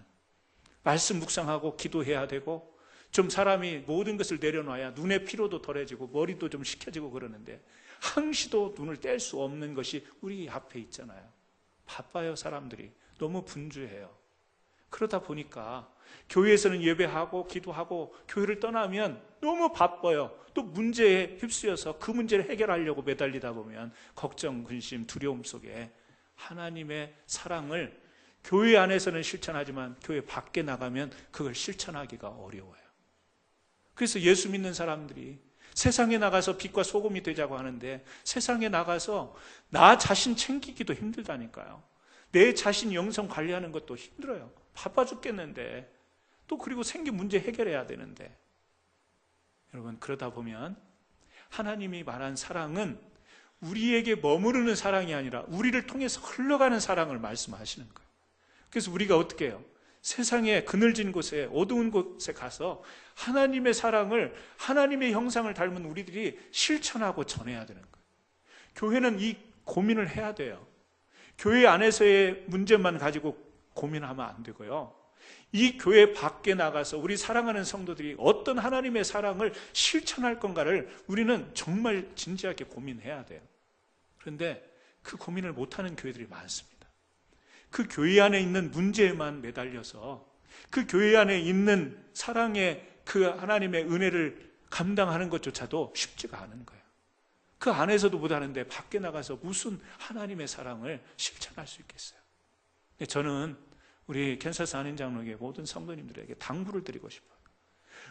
말씀 묵상하고 기도해야 되고 좀 사람이 모든 것을 내려놔야 눈의 피로도 덜해지고 머리도 좀 식혀지고 그러는데, 항시도 눈을 뗄 수 없는 것이 우리 앞에 있잖아요. 바빠요. 사람들이 너무 분주해요. 그러다 보니까 교회에서는 예배하고 기도하고 교회를 떠나면 너무 바빠요. 또 문제에 휩쓰여서 그 문제를 해결하려고 매달리다 보면 걱정, 근심, 두려움 속에 하나님의 사랑을 교회 안에서는 실천하지만 교회 밖에 나가면 그걸 실천하기가 어려워요. 그래서 예수 믿는 사람들이 세상에 나가서 빛과 소금이 되자고 하는데, 세상에 나가서 나 자신 챙기기도 힘들다니까요. 내 자신 영성 관리하는 것도 힘들어요. 바빠 죽겠는데, 또 그리고 생긴 문제 해결해야 되는데. 여러분, 그러다 보면 하나님이 말한 사랑은 우리에게 머무르는 사랑이 아니라 우리를 통해서 흘러가는 사랑을 말씀하시는 거예요. 그래서 우리가 어떻게 해요? 세상의 그늘진 곳에, 어두운 곳에 가서 하나님의 사랑을, 하나님의 형상을 닮은 우리들이 실천하고 전해야 되는 거예요. 교회는 이 고민을 해야 돼요. 교회 안에서의 문제만 가지고 고민하면 안 되고요. 이 교회 밖에 나가서 우리 사랑하는 성도들이 어떤 하나님의 사랑을 실천할 건가를 우리는 정말 진지하게 고민해야 돼요. 그런데 그 고민을 못하는 교회들이 많습니다. 그 교회 안에 있는 문제에만 매달려서 그 교회 안에 있는 사랑의 그 하나님의 은혜를 감당하는 것조차도 쉽지가 않은 거예요. 그 안에서도 못하는데 밖에 나가서 무슨 하나님의 사랑을 실천할 수 있겠어요? 근데 저는 우리 캔사스 한인장로교회 모든 성도님들에게 당부를 드리고 싶어요.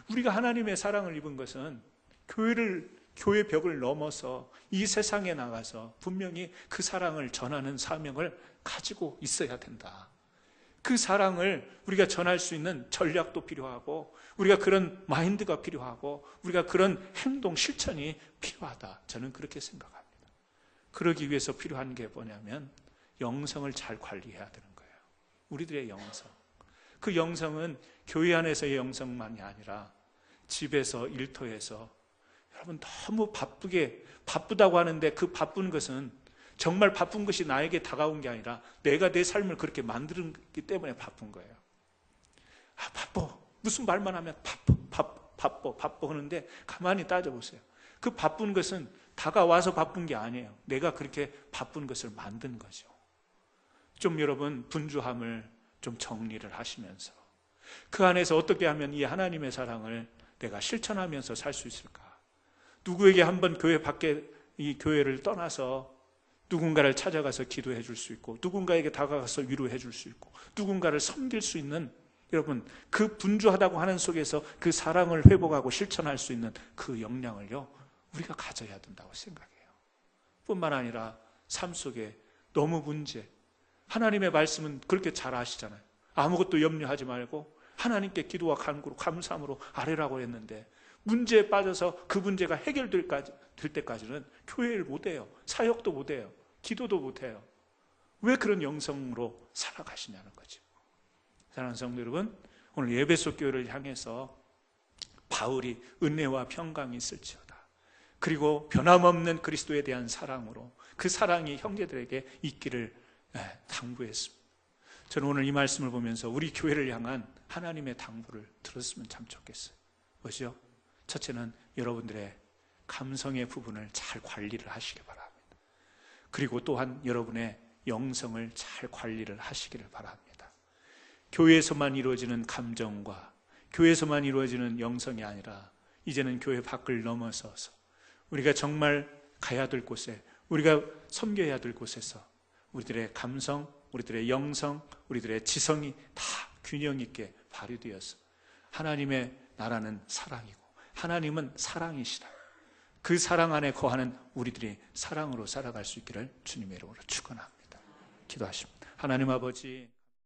우리가 하나님의 사랑을 입은 것은 교회 벽을 넘어서 이 세상에 나가서 분명히 그 사랑을 전하는 사명을 가지고 있어야 된다. 그 사랑을 우리가 전할 수 있는 전략도 필요하고, 우리가 그런 마인드가 필요하고, 우리가 그런 행동, 실천이 필요하다. 저는 그렇게 생각합니다. 그러기 위해서 필요한 게 뭐냐면 영성을 잘 관리해야 되는 거예요. 우리들의 영성. 그 영성은 교회 안에서의 영성만이 아니라 집에서, 일터에서, 여러분 너무 바쁘다고 하는데 그 바쁜 것은 정말 바쁜 것이 나에게 다가온 게 아니라 내가 내 삶을 그렇게 만들기 때문에 바쁜 거예요. 바빠. 무슨 말만 하면 바빠 하는데 가만히 따져보세요. 그 바쁜 것은 다가와서 바쁜 게 아니에요. 내가 그렇게 바쁜 것을 만든 거죠. 좀 여러분 분주함을 좀 정리를 하시면서 그 안에서 어떻게 하면 이 하나님의 사랑을 내가 실천하면서 살 수 있을까? 누구에게 한번 교회 밖에 이 교회를 떠나서 누군가를 찾아가서 기도해 줄 수 있고, 누군가에게 다가가서 위로해 줄 수 있고, 누군가를 섬길 수 있는, 여러분, 그 분주하다고 하는 속에서 그 사랑을 회복하고 실천할 수 있는 그 역량을요, 우리가 가져야 된다고 생각해요. 뿐만 아니라 삶 속에 너무 문제, 하나님의 말씀은 그렇게 잘 아시잖아요. 아무것도 염려하지 말고 하나님께 기도와 간구로 감사함으로 아뢰라고 했는데, 문제에 빠져서 그 문제가 해결될 때까지는 교회를 못해요. 사역도 못해요. 기도도 못해요. 왜 그런 영성으로 살아가시냐는 거죠. 사랑하는 성도 여러분, 오늘 에베소 교회를 향해서 바울이 은혜와 평강이 있을지어다, 그리고 변함없는 그리스도에 대한 사랑으로 그 사랑이 형제들에게 있기를 당부했습니다. 저는 오늘 이 말씀을 보면서 우리 교회를 향한 하나님의 당부를 들었으면 참 좋겠어요. 뭐죠? 첫째는 여러분들의 감성의 부분을 잘 관리를 하시기 바랍니다. 그리고 또한 여러분의 영성을 잘 관리를 하시기를 바랍니다. 교회에서만 이루어지는 감정과 교회에서만 이루어지는 영성이 아니라 이제는 교회 밖을 넘어서서 우리가 정말 가야 될 곳에, 우리가 섬겨야 될 곳에서 우리들의 감성, 우리들의 영성, 우리들의 지성이 다 균형 있게 발휘되어서 하나님의 나라는 사랑이고 하나님은 사랑이시다, 그 사랑 안에 거하는 우리들이 사랑으로 살아갈 수 있기를 주님의 이름으로 축원합니다. 기도하십니다. 하나님 아버지,